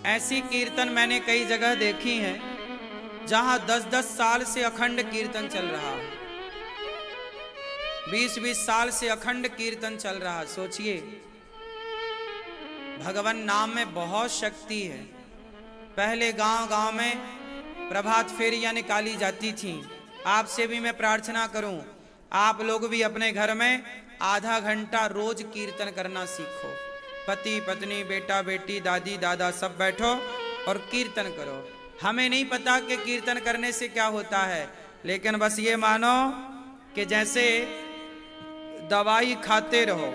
ऐसी कीर्तन मैंने कई जगह देखी है जहां 10-10 साल से अखंड कीर्तन चल रहा है, 20-20 साल से अखंड कीर्तन चल रहा। सोचिए, भगवान नाम में बहुत शक्ति है। पहले गांव-गांव में प्रभात फेरियां निकाली जाती थीं। आपसे भी मैं प्रार्थना करूं, आप लोग भी अपने घर में आधा घंटा रोज कीर्तन करना सीखो। पति पत्नी, बेटा बेटी, दादी दादा सब बैठो और कीर्तन करो। हमें नहीं पता कि कीर्तन करने से क्या होता है, लेकिन बस ये मानो कि जैसे दवाई खाते रहो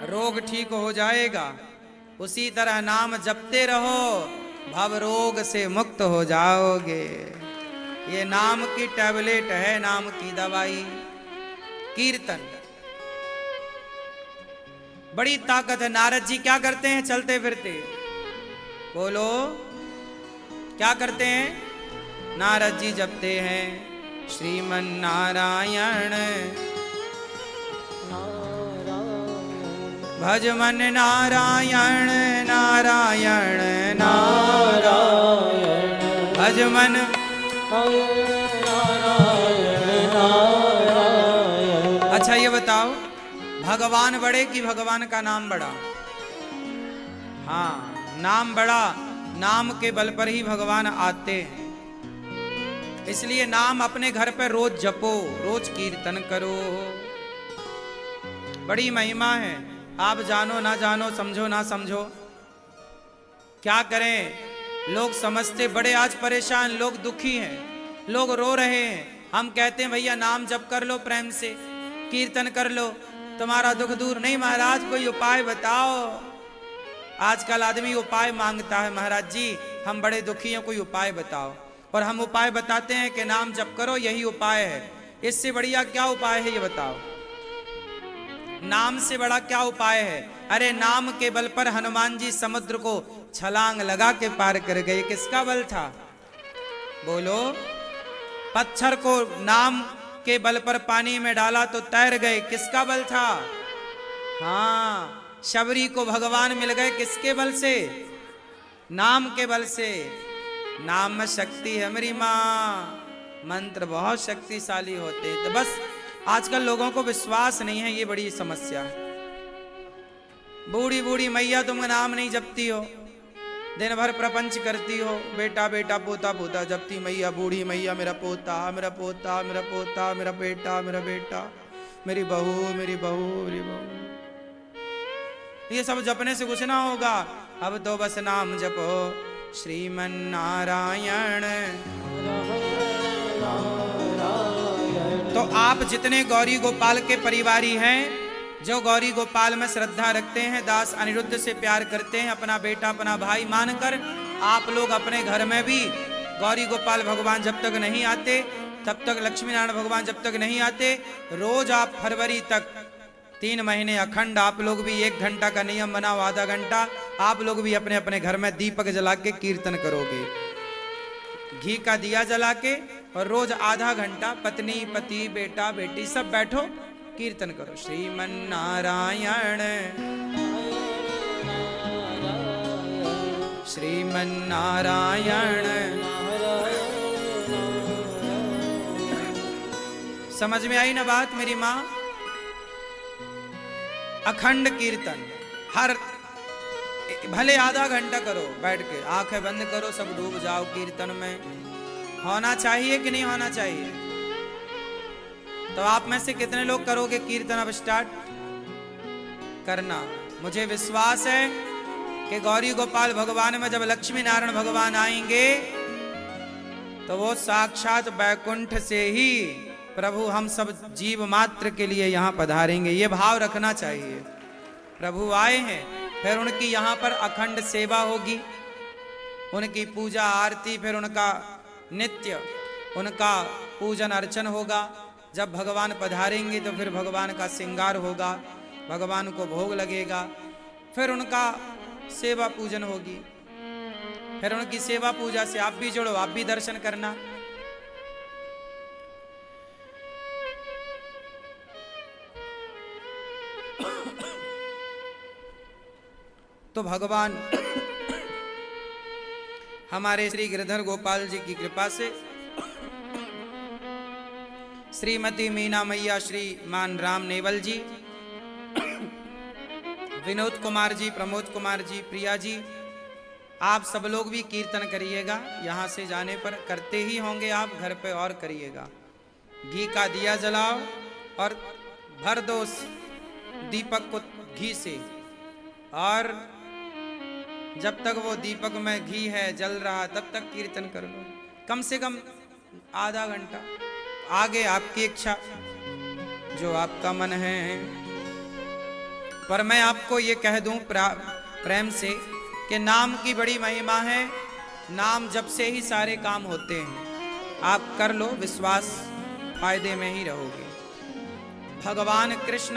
रोग ठीक हो जाएगा, उसी तरह नाम जपते रहो भव रोग से मुक्त हो जाओगे। ये नाम की टैबलेट है, नाम की दवाई कीर्तन। बड़ी ताकत है। नारद जी क्या करते हैं चलते फिरते? बोलो, क्या करते हैं? नारद जी जपते हैं श्रीमन नारायण भज मन नारायण नारायण नारायण भज मन नारायण। अच्छा ये बताओ, भगवान बड़े कि भगवान का नाम बड़ा? हाँ, नाम बड़ा। नाम के बल पर ही भगवान आते हैं। इसलिए नाम अपने घर पर रोज जपो, रोज कीर्तन करो। बड़ी महिमा है। आप जानो ना जानो, समझो ना समझो, क्या करें। लोग समझते बड़े आज परेशान, लोग दुखी हैं, लोग रो रहे हैं। हम कहते हैं भैया नाम जप कर लो, प्रेम से कीर्तन कर लो, तुम्हारा दुख दूर। नहीं महाराज, कोई उपाय बताओ। आजकल आदमी उपाय मांगता है, महाराज जी हम बड़े दुखी हैं, कोई उपाय बताओ। और हम उपाय बताते हैं कि नाम जप करो, यही उपाय है। इससे बढ़िया क्या उपाय है ये बताओ? नाम से बड़ा क्या उपाय है? अरे नाम के बल पर हनुमान जी समुद्र को छलांग लगा के पार कर गए। किसका बल था? बोलो। पत्थर को नाम के बल पर पानी में डाला तो तैर गए। किसका बल था? हाँ, शबरी को भगवान मिल गए। किसके बल से? नाम के बल से। नाम में शक्ति है मेरी माँ, मंत्र बहुत शक्तिशाली होते हैं। तो बस आजकल लोगों को विश्वास नहीं है, ये बड़ी समस्या है। बूढ़ी बूढ़ी मैया तुम नाम नहीं जपती हो, दिन भर प्रपंच करती हो, बेटा बेटा पोता पोता जपती मैया, बूढ़ी मैया मेरा पोता मेरा पोता मेरा पोता मेरा बेटा मेरा बेटा, मेरी बहू मेरी बहू मेरी बहू। ये सब जपने से कुछ ना होगा। अब तो बस नाम जपो श्रीमन नारायण। तो आप जितने गौरी गोपाल के परिवारी हैं, जो गौरी गोपाल में श्रद्धा रखते हैं, दास अनिरुद्ध से प्यार करते हैं, अपना बेटा अपना भाई मानकर, आप लोग अपने घर में भी गौरी गोपाल भगवान जब तक नहीं आते, तब तक लक्ष्मी नारायण भगवान जब तक नहीं आते, रोज आप फरवरी तक 3 महीने अखंड आप लोग भी 1 घंटा का नियम बनाओ, आधा घंटा आप लोग भी अपने अपने घर में दीपक जला के कीर्तन करोगे, घी का दिया जला के। और रोज आधा घंटा पत्नी पति बेटा बेटी सब बैठो कीर्तन करो श्रीमन नारायण श्रीमन नारायण। समझ में आई ना बात मेरी माँ? अखंड कीर्तन हर भले आधा घंटा करो, बैठ के आंखें बंद करो, सब डूब जाओ कीर्तन में। होना चाहिए कि नहीं होना चाहिए? तो आप में से कितने लोग करोगे कीर्तन अब स्टार्ट करना? मुझे विश्वास है कि गौरी गोपाल भगवान में जब लक्ष्मी नारायण भगवान आएंगे तो वो साक्षात बैकुंठ से ही प्रभु हम सब जीव मात्र के लिए यहाँ पधारेंगे। ये भाव रखना चाहिए। प्रभु आए हैं, फिर उनकी यहाँ पर अखंड सेवा होगी, उनकी पूजा आरती, फिर उनका नित्य उनका पूजन अर्चन होगा। जब भगवान पधारेंगे तो फिर भगवान का श्रृंगार होगा, भगवान को भोग लगेगा, फिर उनका सेवा पूजन होगी। फिर उनकी सेवा पूजा से आप भी जुड़ो, आप भी दर्शन करना। तो भगवान हमारे श्री गिरधर गोपाल जी की कृपा से श्रीमती मीना मैया, श्रीमान राम नेवल जी, विनोद कुमार जी, प्रमोद कुमार जी, प्रिया जी, आप सब लोग भी कीर्तन करिएगा। यहाँ से जाने पर करते ही होंगे आप, घर पे और करिएगा। घी का दिया जलाओ और भर दो दीपक को घी से, और जब तक वो दीपक में घी है जल रहा तब तक कीर्तन कर लो, कम से कम आधा घंटा। आगे आपकी इच्छा, जो आपका मन है। पर मैं आपको ये कह दूं प्रेम से कि नाम की बड़ी महिमा है। नाम जब से ही सारे काम होते हैं। आप कर लो विश्वास, फायदे में ही रहोगे। भगवान कृष्ण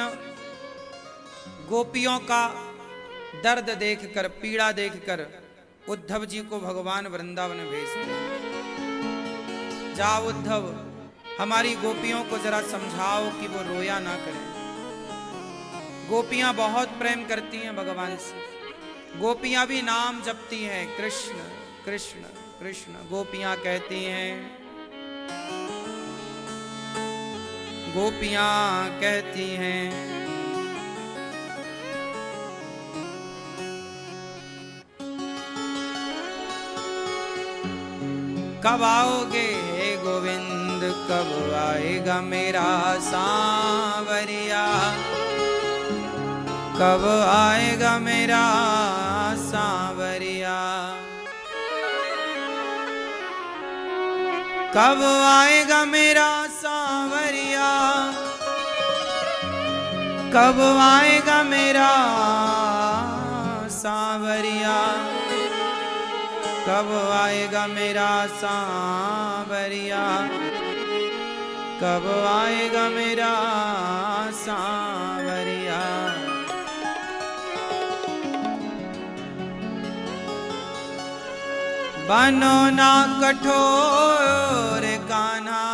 गोपियों का दर्द देखकर, पीड़ा देखकर उद्धव जी को भगवान वृंदावन भेजते हैं। जाओ उद्धव, हमारी गोपियों को जरा समझाओ कि वो रोया ना करें। गोपियां बहुत प्रेम करती हैं भगवान से। गोपियां भी नाम जपती हैं, कृष्ण कृष्ण कृष्ण। गोपियां कहती हैं, गोपियां कहती हैं, कब आओगे हे गोविंद, कब आएगा मेरा सांवरिया, कब आएगा मेरा सांवरिया, कब आएगा मेरा सांवरिया, कब आएगा मेरा सांवरिया, कब आएगा मेरा सांवरिया, कब आएगा मेरा सांवरिया। बनो ना कठोर कान्हा,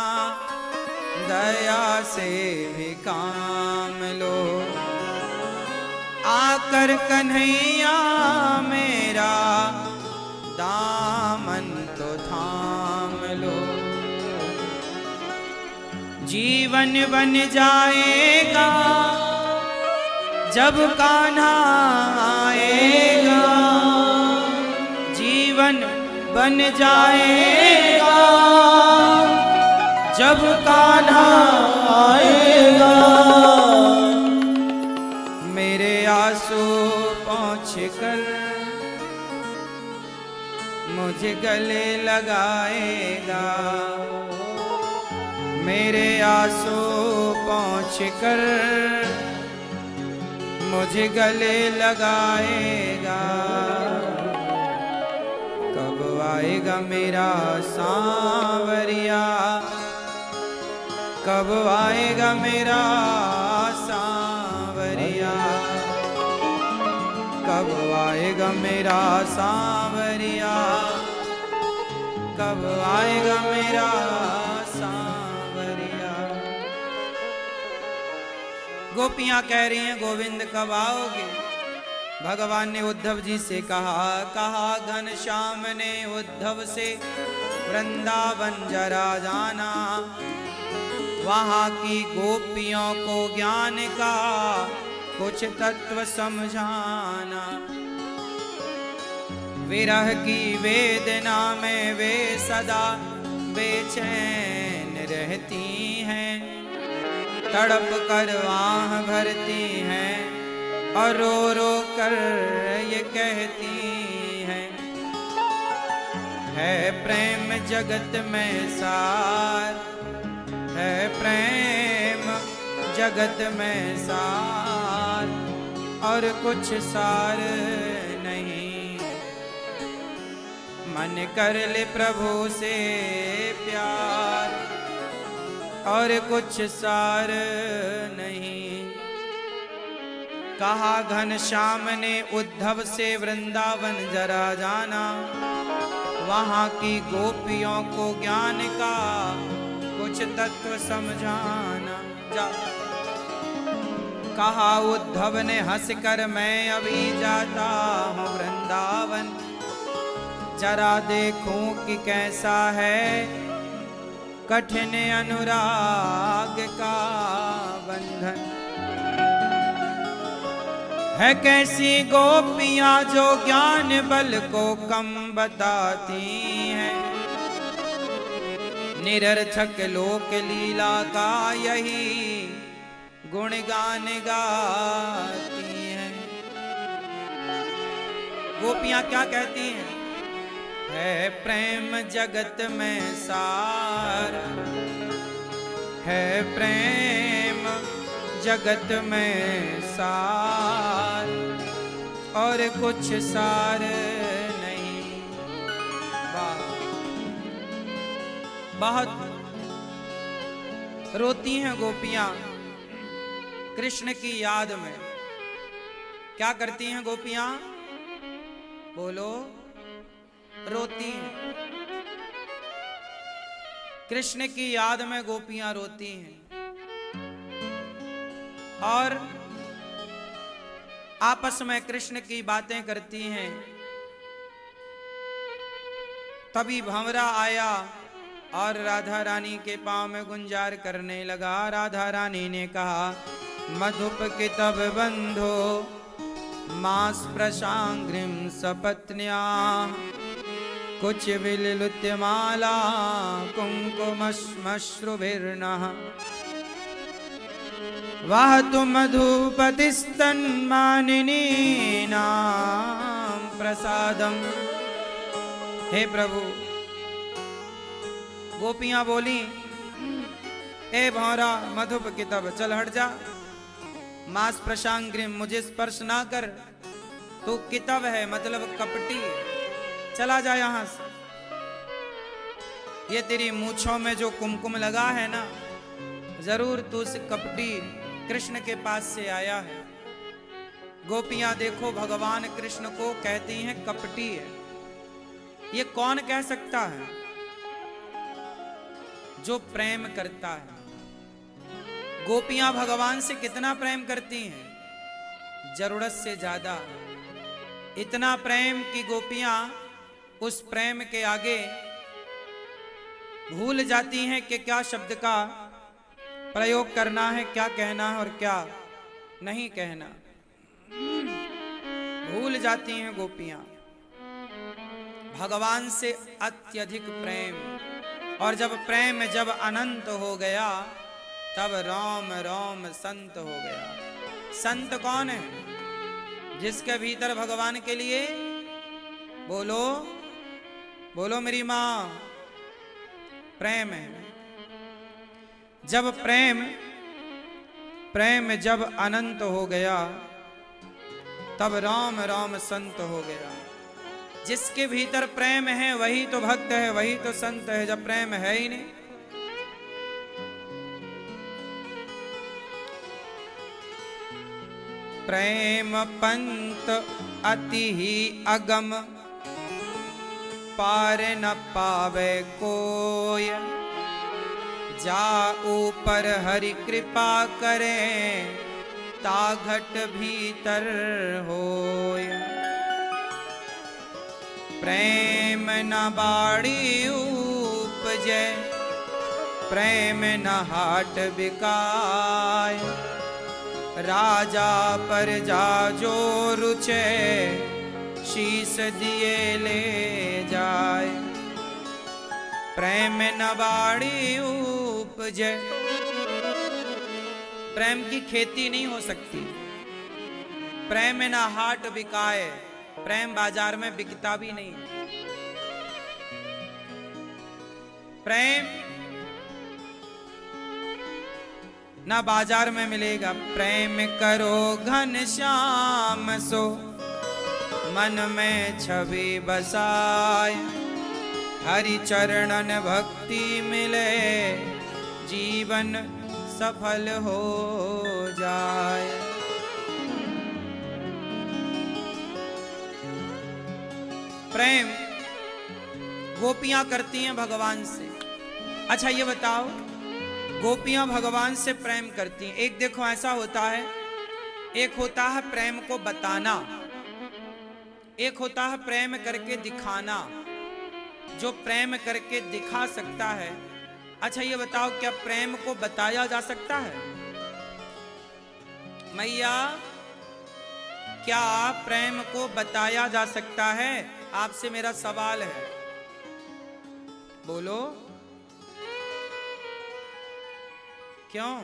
दया से भी काम लो, आकर कन्हैया मेरा दामन तो थाम लो। जीवन बन जाएगा जब कान्हा आएगा, जीवन बन जाएगा जब कान्हा आएगा। मेरे आंसू पोंछ कर मुझे गले लगाएगा, मेरे आंसू पोंछ कर मुझे गले लगाएगा। कब आएगा मेरा सांवरिया, कब आएगा मेरा सांवरिया, कब आएगा मेरा सांवरिया, कब आएगा मेरा सांवरिया। गोपियां कह रही हैं, गोविंद कब आओगे। भगवान ने उद्धव जी से कहा घनश्याम ने उद्धव से वृंदावन जरा जाना, वहां की गोपियों को ज्ञान का कुछ तत्व समझाना। विरह की वेदना में वे सदा बेचैन रहती हैं, तड़प कर आह भरती हैं और रो रो कर ये कहती हैं, है प्रेम जगत में सार, है प्रेम जगत में सार, और कुछ सार नहीं। मन कर ले प्रभु से प्यार, और कुछ सार नहीं। कहा घनश्याम ने उद्धव से वृंदावन जरा जाना, वहां की गोपियों को ज्ञान का कुछ तत्व समझाना। जा कहा उद्धव ने हंसकर, मैं अभी जाता हूँ वृंदावन, जरा देखूं कि कैसा है कठिन अनुराग का बंधन। है कैसी गोपियां जो ज्ञान बल को कम बताती हैं, निरर्थक लोक लीला का यही गुणगान गाती हैं। गोपियां क्या कहती हैं? है प्रेम जगत में सार, है प्रेम जगत में सार, और कुछ सार नहीं। वाह, बहुत रोती हैं गोपियां कृष्ण की याद में। क्या करती हैं गोपियां? बोलो। रोती हैं। कृष्ण की याद में गोपियां रोती हैं और आपस में कृष्ण की बातें करती हैं। तभी भंवरा आया और राधा रानी के पांव में गुंजार करने लगा। राधा रानी ने कहा, मधुप कितब बंधो मास प्रशांग्रिम सपत्न्या, कुछ विलुत्यमाला कुंकुमश्मश्रुभिर्नः, वह तु मधुपतिस्तन्मानिनीनां प्रसादम। हे प्रभु, गोपियां बोली, ए भौरा मधुप कितब, चल हट जा। मास प्रशांग्रिम, मुझे स्पर्श ना कर, तू कितब है मतलब कपटी, चला जा यहां से। ये तेरी मूंछों में जो कुमकुम लगा है ना, जरूर तू उस कपटी कृष्ण के पास से आया है। गोपियां देखो भगवान कृष्ण को कहती हैं कपटी है। ये कौन कह सकता है? जो प्रेम करता है। गोपियां भगवान से कितना प्रेम करती हैं? जरूरत से ज्यादा। इतना प्रेम कि गोपियां उस प्रेम के आगे भूल जाती हैं कि क्या शब्द का प्रयोग करना है, क्या कहना है और क्या नहीं कहना। भूल जाती हैं गोपियां भगवान से अत्यधिक प्रेम। और जब प्रेम जब अनंत हो गया, तब राम राम संत हो गया। संत कौन है? जिसके भीतर भगवान के लिए, बोलो बोलो मेरी मां, प्रेम है। जब प्रेम जब अनंत हो गया, तब राम राम संत हो गया। जिसके भीतर प्रेम है वही तो भक्त है, वही तो संत है। जब प्रेम है ही नहीं, प्रेम पंत अति ही अगम, पार न पावे कोय, जा ऊपर हरि कृपा करे, ता घट भीतर होय। प्रेम न बाड़ी उपजे, प्रेम न हाट बिकाय, राजा पर जा जो रुचे, शीस दिए ले जाए। प्रेम न बाड़ी उपजे, प्रेम की खेती नहीं हो सकती। प्रेम न हाट बिकाए, प्रेम बाजार में बिकता भी नहीं। प्रेम ना बाजार में मिलेगा। प्रेम करो घन श्याम सो, मन में छवि बसाए, हरि चरणन भक्ति मिले, जीवन सफल हो जाए। प्रेम गोपियां करती हैं भगवान से। अच्छा ये बताओ, गोपियां भगवान से प्रेम करती हैं। एक देखो ऐसा होता है, एक होता है प्रेम को बताना, एक होता है प्रेम करके दिखाना, जो प्रेम करके दिखा सकता है। अच्छा ये बताओ, क्या प्रेम को बताया जा सकता है? मैया, क्या प्रेम को बताया जा सकता है? आपसे मेरा सवाल है, बोलो। क्यों?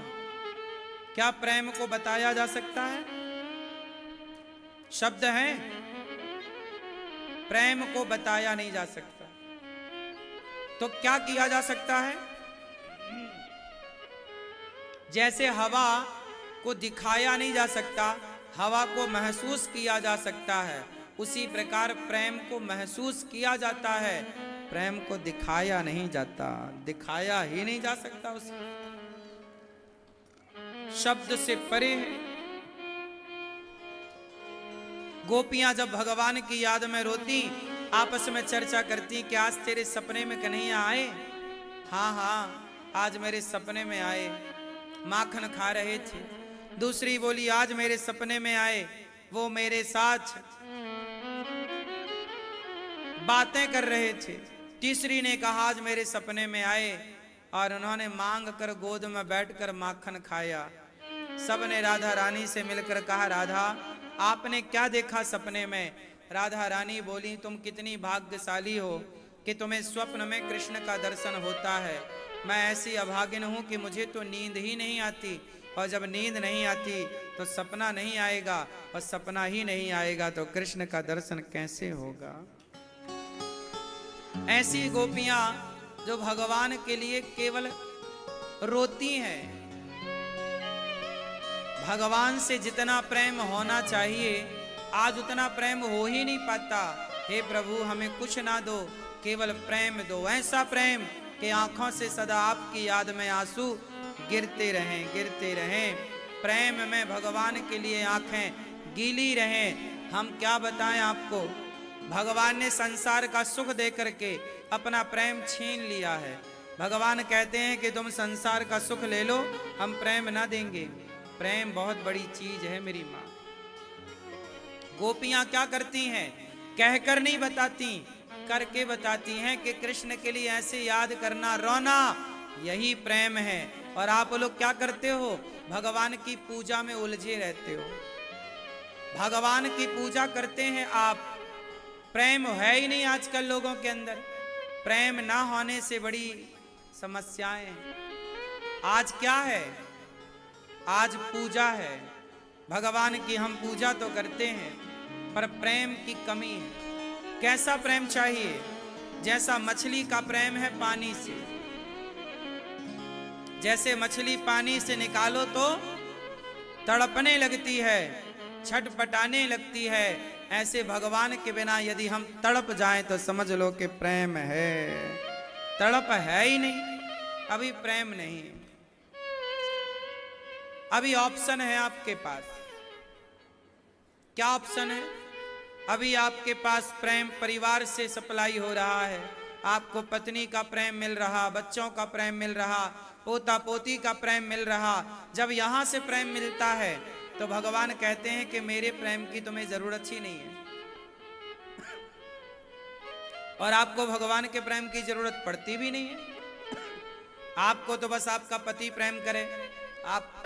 क्या प्रेम को बताया जा सकता है? शब्द हैं, प्रेम को बताया नहीं जा सकता। तो क्या किया जा सकता है? जैसे हवा को दिखाया नहीं जा सकता, हवा को महसूस किया जा सकता है, उसी प्रकार प्रेम को महसूस किया जाता है, प्रेम को दिखाया नहीं जाता, दिखाया ही नहीं जा सकता। उसे शब्द से परे है। गोपियां जब भगवान की याद में रोती, आपस में चर्चा करती कि आज तेरे सपने में कन्हैया आए? हाँ हाँ, आज मेरे सपने में आए, माखन खा रहे थे। दूसरी बोली, आज मेरे सपने में आए, वो मेरे साथ बातें कर रहे थे। तीसरी ने कहा, आज मेरे सपने में आए और उन्होंने मांग कर गोद में बैठकर माखन खाया। सबने राधा रानी से मिलकर कहा, राधा आपने क्या देखा सपने में? राधा रानी बोली, तुम कितनी भाग्यशाली हो कि तुम्हें स्वप्न में कृष्ण का दर्शन होता है। मैं ऐसी अभागिन हूं कि मुझे तो नींद ही नहीं आती, और जब नींद नहीं आती तो सपना नहीं आएगा, और सपना ही नहीं आएगा तो कृष्ण का दर्शन कैसे होगा? ऐसी गोपियां जो भगवान के लिए केवल रोती हैं। भगवान से जितना प्रेम होना चाहिए, आज उतना प्रेम हो ही नहीं पाता। हे प्रभु, हमें कुछ ना दो, केवल प्रेम दो, ऐसा प्रेम कि आंखों से सदा आपकी याद में आंसू गिरते रहें, गिरते रहें। प्रेम में भगवान के लिए आंखें गीली रहें। हम क्या बताएं आपको, भगवान ने संसार का सुख दे करके अपना प्रेम छीन लिया है। भगवान कहते हैं कि तुम संसार का सुख ले लो, हम प्रेम ना देंगे। प्रेम बहुत बड़ी चीज है मेरी माँ। गोपियां क्या करती हैं? कहकर नहीं बताती, करके बताती हैं कि कृष्ण के लिए ऐसे याद करना, रोना, यही प्रेम है। और आप लोग क्या करते हो? भगवान की पूजा में उलझे रहते हो। भगवान की पूजा करते हैं आप, प्रेम है ही नहीं आजकल लोगों के अंदर। प्रेम ना होने से बड़ी समस्याएं हैं। आज क्या है? आज पूजा है, भगवान की हम पूजा तो करते हैं, पर प्रेम की कमी है। कैसा प्रेम चाहिए? जैसा मछली का प्रेम है पानी से। जैसे मछली पानी से निकालो तो तड़पने लगती है, छटपटाने लगती है, ऐसे भगवान के बिना यदि हम तड़प जाएं तो समझ लो कि प्रेम है। तड़प है ही नहीं, अभी प्रेम नहीं है। अभी ऑप्शन है आपके पास। क्या ऑप्शन है? अभी आपके पास प्रेम परिवार से सप्लाई हो रहा है। आपको पत्नी का प्रेम मिल रहा, बच्चों का प्रेम मिल रहा, पोता पोती का प्रेम मिल रहा। जब यहां से प्रेम मिलता है तो भगवान कहते हैं कि मेरे प्रेम की तुम्हें जरूरत ही नहीं है। और आपको भगवान के प्रेम की जरूरत पड़ती भी नहीं है। आपको तो बस आपका पति प्रेम करे, आप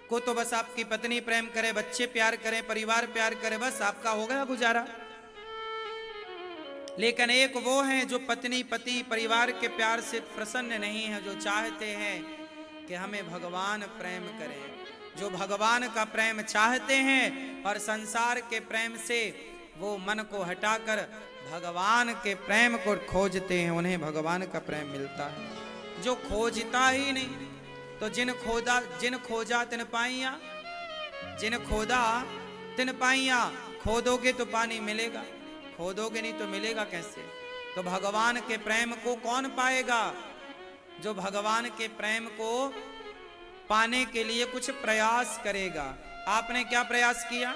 को तो बस आपकी पत्नी प्रेम करे, बच्चे प्यार करें, परिवार प्यार करे, बस आपका हो गया गुजारा। लेकिन एक वो हैं जो पत्नी पति परिवार के प्यार से प्रसन्न नहीं है, जो चाहते हैं कि हमें भगवान प्रेम करें, जो भगवान का प्रेम चाहते हैं और संसार के प्रेम से वो मन को हटाकर भगवान के प्रेम को खोजते हैं, उन्हें भगवान का प्रेम मिलता है। जो खोजता ही नहीं, तो जिन खोजा तिन पाइया, जिन खोदा तिन पाइया। खोदोगे तो पानी मिलेगा, खोदोगे नहीं तो मिलेगा कैसे? तो भगवान के प्रेम को कौन पाएगा? जो भगवान के प्रेम को पाने के लिए कुछ प्रयास करेगा। आपने क्या प्रयास किया?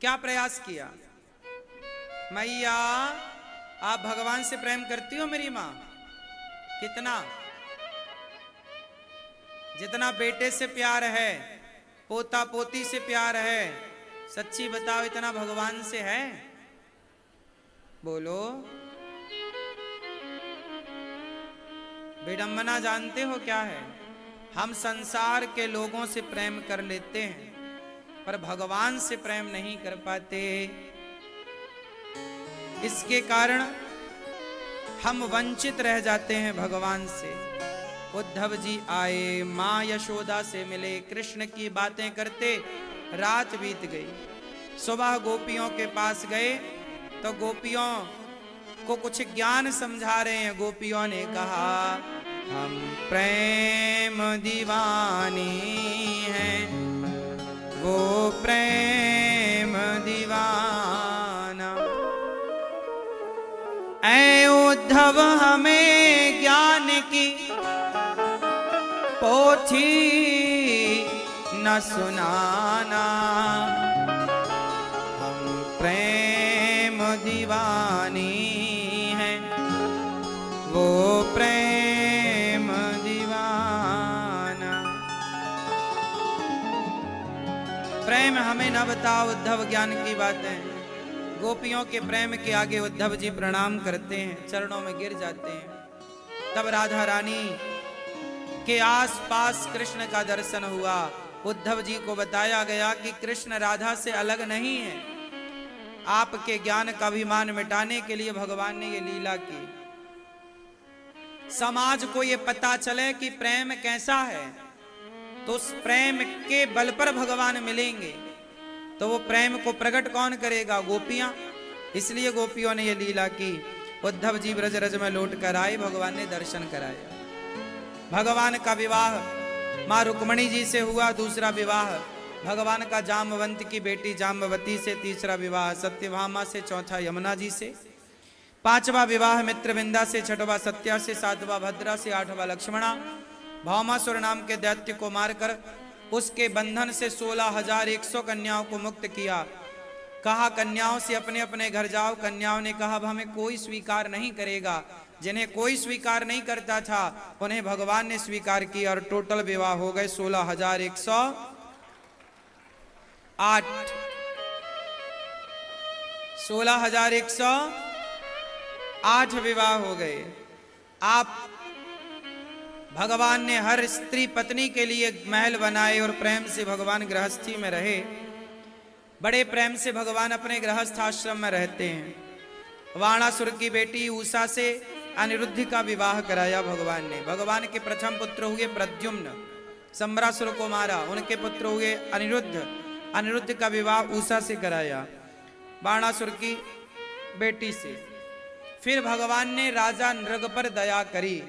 क्या प्रयास किया? मैया, आप भगवान से प्रेम करती हो मेरी माँ? कितना? जितना बेटे से प्यार है, पोता पोती से प्यार है, सच्ची बताओ, इतना भगवान से है? बोलो। विडंबना जानते हो क्या है? हम संसार के लोगों से प्रेम कर लेते हैं पर भगवान से प्रेम नहीं कर पाते। इसके कारण हम वंचित रह जाते हैं भगवान से। उद्धव जी आए, मां यशोदा से मिले, कृष्ण की बातें करते रात बीत गई। सुबह गोपियों के पास गए तो गोपियों को कुछ ज्ञान समझा रहे हैं। गोपियों ने कहा हम प्रेम दीवानी हैं, वो प्रेम दीवाना। ऐ उद्धव हमें ज्ञान की पोथी न सुनाना, हम प्रेम दीवानी हैं, वो प्रेम दीवाना। प्रेम हमें न बताओ उद्धव, ज्ञान की बातें। गोपियों के प्रेम के आगे उद्धव जी प्रणाम करते हैं, चरणों में गिर जाते हैं। तब राधा रानी के आसपास कृष्ण का दर्शन हुआ। उद्धव जी को बताया गया कि कृष्ण राधा से अलग नहीं है। आपके ज्ञान का अभिमान मिटाने के लिए भगवान ने ये लीला की। समाज को ये पता चले कि प्रेम कैसा है, तो उस प्रेम के बल पर भगवान मिलेंगे। तो वो प्रेम को प्रकट कौन करेगा? गोपियां। इसलिए गोपियों ने ये लीला की। उद्धव जी ब्रज रज में लौट कर आए, भगवान ने दर्शन कराया। भगवान का विवाह मां रुक्मणी जी से हुआ। दूसरा विवाह भगवान का जामवंत की बेटी जाम्बवती से। तीसरा विवाह सत्यभामा से। चौथा यमुना जी से। पांचवा विवाह मित्रविंदा से। छठवा सत्या से। सातवां भद्रा से। आठवां लक्ष्मणा। भौमासुर नाम के दैत्य को मारकर उसके बंधन से 16,100 कन्याओं को मुक्त किया। कहा कन्याओं से अपने अपने घर जाओ। कन्याओं ने कहा अब हमें कोई स्वीकार नहीं करेगा। जिन्हें कोई स्वीकार नहीं करता था उन्हें भगवान ने स्वीकार किया और टोटल विवाह हो गए 16,108। 16,108 विवाह हो गए। आप भगवान ने हर स्त्री पत्नी के लिए महल बनाए और प्रेम से भगवान गृहस्थी में रहे। बड़े प्रेम से भगवान अपने गृहस्थ आश्रम में रहते हैं। वाणासुर की बेटी उषा से अनिरुद्ध का विवाह कराया भगवान ने। भगवान के प्रथम पुत्र हुए प्रद्युम्न, सम्रासुर को मारा। उनके पुत्र हुए अनिरुद्ध। अनिरुद्ध का विवाह उषा से कराया, बाणासुर की बेटी से। फिर भगवान ने राजा नृग पर दया करी।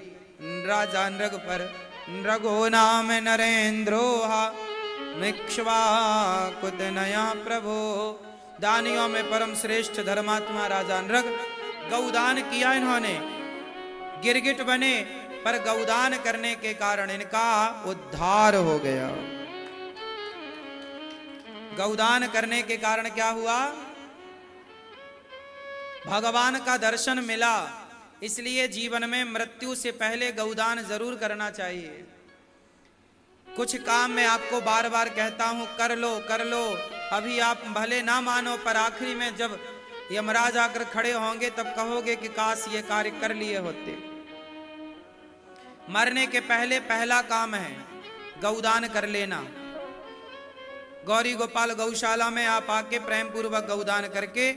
राजा नृग पर नृगो नाम नरेंद्रोहा मिक्ष्वाकुत नया प्रभो। दानियों में परम श्रेष्ठ धर्मात्मा राजा नृग। गौदान किया इन्होंने, गिरगिट बने, पर गौदान करने के कारण इनका उद्धार हो गया। गौदान करने के कारण क्या हुआ? भगवान का दर्शन मिला। इसलिए जीवन में मृत्यु से पहले गौदान जरूर करना चाहिए। कुछ काम मैं आपको बार बार कहता हूं, कर लो कर लो। अभी आप भले ना मानो, पर आखिरी में जब यमराज आकर खड़े होंगे तब कहोगे कि काश ये कार्य कर लिए होते। मरने के पहले पहला काम है गौदान कर लेना। गौरी गोपाल गौशाला में आप आके प्रेम पूर्वक गौदान करके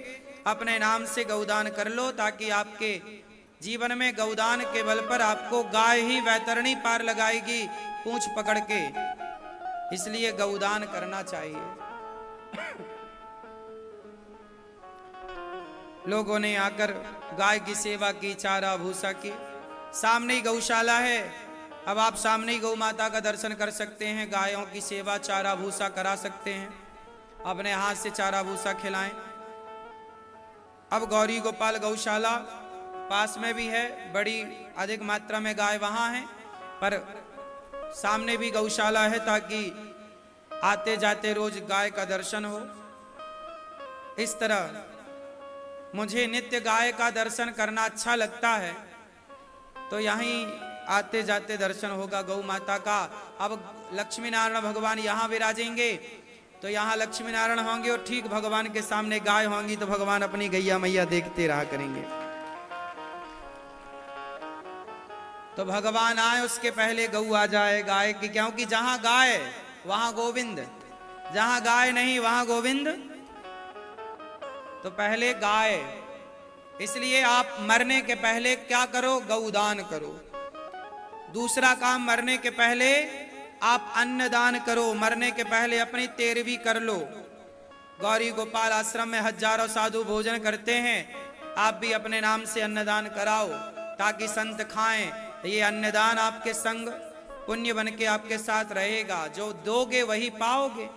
अपने नाम से गौदान कर लो, ताकि आपके जीवन में गौदान के बल पर आपको गाय ही वैतरणी पार लगाएगी पूंछ पकड़ के। इसलिए गौदान करना चाहिए। लोगों ने आकर गाय की सेवा की, चारा भूसा की। सामने ही गौशाला है, अब आप सामने ही गौ माता का दर्शन कर सकते हैं। गायों की सेवा, चारा भूसा करा सकते हैं, अपने हाथ से चारा भूसा खिलाएं। अब गौरी गोपाल गौशाला पास में भी है, बड़ी अधिक मात्रा में गाय वहां है, पर सामने भी गौशाला है ताकि आते जाते रोज गाय का दर्शन हो। इस तरह मुझे नित्य गाय का दर्शन करना अच्छा लगता है, तो यहीं आते जाते दर्शन होगा गौ माता का। अब लक्ष्मी नारायण भगवान यहाँ विराजेंगे, तो तो यहाँ लक्ष्मी नारायण होंगे और ठीक भगवान के सामने गाय होंगी तो भगवान अपनी गैया मैया देखते रहा करेंगे। तो भगवान आए उसके पहले गऊ आ जाए गाय की, क्योंकि जहां गाय वहां गोविंद, जहां गाय नहीं वहां गोविंद। तो पहले गाय, इसलिए आप मरने के पहले क्या करो, गौदान करो। दूसरा काम, मरने के पहले आप अन्नदान करो। मरने के पहले अपनी 13वीं कर लो। गौरी गोपाल आश्रम में हजारों साधु भोजन करते हैं, आप भी अपने नाम से अन्नदान कराओ ताकि संत खाएं। ये अन्नदान आपके संग पुण्य बन के आपके साथ रहेगा, जो दोगे वही पाओगे।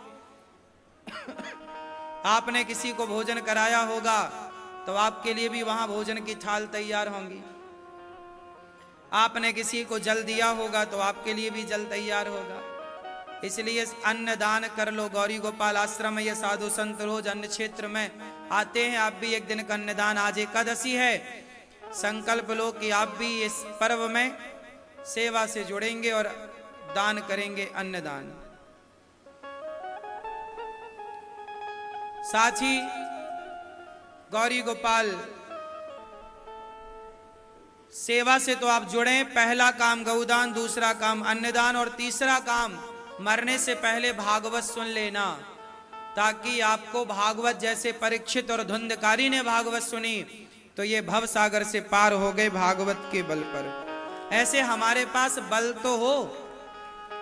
आपने किसी को भोजन कराया होगा तो आपके लिए भी वहां भोजन की थाल तैयार होंगी। आपने किसी को जल दिया होगा तो आपके लिए भी जल तैयार होगा। इसलिए अन्नदान कर लो। गौरी गोपाल आश्रम में ये साधु संत रोज अन्न क्षेत्र में आते हैं। आप भी एक दिन का अन्नदान, आज एकादशी है, संकल्प लो कि आप भी इस पर्व में सेवा से जुड़ेंगे और दान करेंगे अन्नदान। साथ ही गौरी गोपाल सेवा से तो आप जुड़े। पहला काम गौदान, दूसरा काम अन्नदान और तीसरा काम मरने से पहले भागवत सुन लेना, ताकि आपको भागवत, जैसे परीक्षित और धुंधकारी ने भागवत सुनी तो ये भव सागर से पार हो गए भागवत के बल पर। ऐसे हमारे पास बल तो हो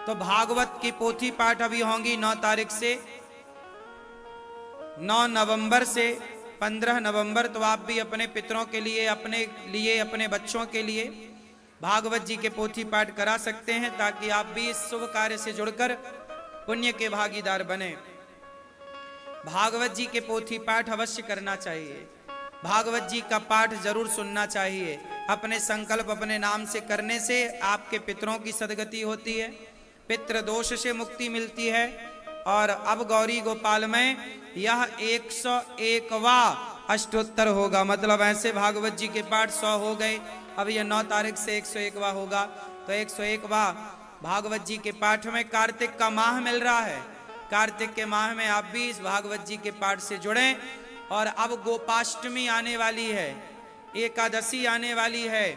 तो भागवत की पोथी पाठ अभी होंगी 9 तारीख से, 9 नवंबर से 15 नवंबर। तो आप भी अपने पितरों के लिए, अपने बच्चों के लिए भागवत जी के पोथी पाठ करा सकते हैं, ताकि आप भी इस शुभ कार्य से जुड़कर पुण्य के भागीदार बने। भागवत जी के पोथी पाठ अवश्य करना चाहिए। भागवत जी का पाठ जरूर सुनना चाहिए। अपने संकल्प अपने नाम से करने से आपके पितरों की सदगति होती है, पितृ दोष से मुक्ति मिलती है। और अब गौरी गोपाल में यह 101वां अष्टोत्तर होगा, मतलब ऐसे भागवत जी के पाठ 100 हो गए, अब यह 9 तारीख से 101वां होगा। तो 101वां भागवत जी के पाठ में कार्तिक का माह मिल रहा है। कार्तिक के माह में आप भी इस भागवत जी के पाठ से जुड़ें। और अब गोपाष्टमी आने वाली है, एकादशी आने वाली है,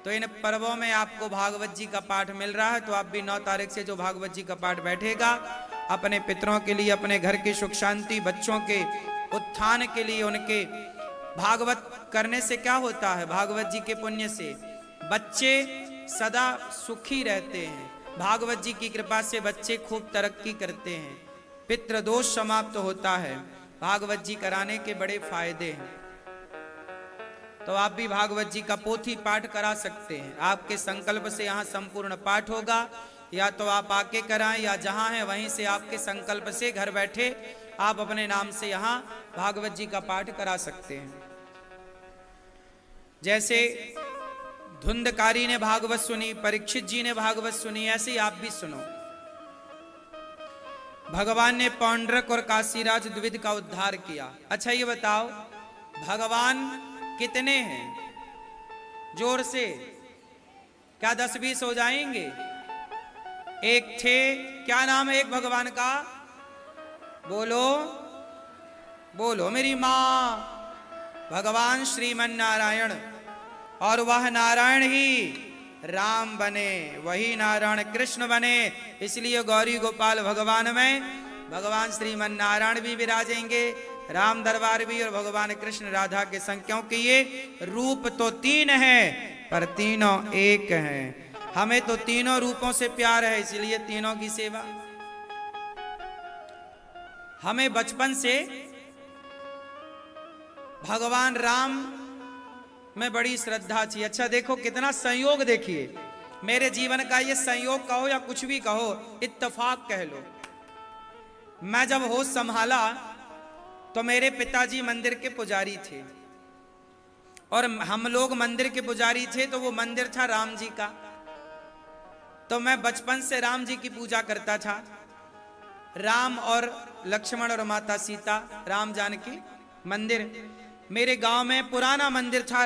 तो इन पर्वों में आपको भागवत जी का पाठ मिल रहा है। तो आप भी 9 तारीख से जो भागवत जी का पाठ बैठेगा, अपने पितरों के लिए, अपने घर की सुख शांति, बच्चों के उत्थान के लिए, उनके भागवत करने से क्या होता है, भागवत जी के पुण्य से बच्चे सदा सुखी रहते हैं। भागवत जी की कृपा से बच्चे खूब तरक्की करते हैं, पितृ दोष समाप्त होता है। भागवत जी कराने के बड़े फायदे हैं। तो आप भी भागवत जी का पोथी पाठ करा सकते हैं। आपके संकल्प से यहाँ संपूर्ण पाठ होगा, या तो आप आके कराएं, या जहां है वहीं से आपके संकल्प से घर बैठे आप अपने नाम से यहाँ भागवत जी का पाठ करा सकते हैं। जैसे धुंधकारी ने भागवत सुनी, परीक्षित जी ने भागवत सुनी, ऐसे ही आप भी सुनो। भगवान ने पौंड्रक और काशीराज द्विविध का उद्धार किया। अच्छा ये बताओ, भगवान कितने हैं? जोर से, क्या 10-20 हो जाएंगे? एक थे, क्या नाम है एक भगवान का? बोलो बोलो मेरी मां, भगवान श्रीमन नारायण। और वह नारायण ही राम बने, वही नारायण कृष्ण बने। इसलिए गौरी गोपाल भगवान में भगवान श्रीमन नारायण भी विराजेंगे, राम दरबार भी, और भगवान कृष्ण राधा के संग, क्योंकि ये रूप तो 3 है पर तीनों एक हैं। हमें तो तीनों रूपों से प्यार है, इसलिए तीनों की सेवा। हमें बचपन से भगवान राम में बड़ी श्रद्धा थी। अच्छा देखो कितना संयोग, देखिए मेरे जीवन का ये संयोग कहो या कुछ भी कहो, इत्तेफाक कह लो। मैं जब होश संभाला तो मेरे पिताजी मंदिर के पुजारी थे, और हम लोग मंदिर के पुजारी थे, तो वो मंदिर था राम जी का। तो मैं बचपन से राम जी की पूजा करता था। राम और लक्ष्मण और माता सीता, राम जानकी मंदिर। मेरे गांव में पुराना मंदिर था।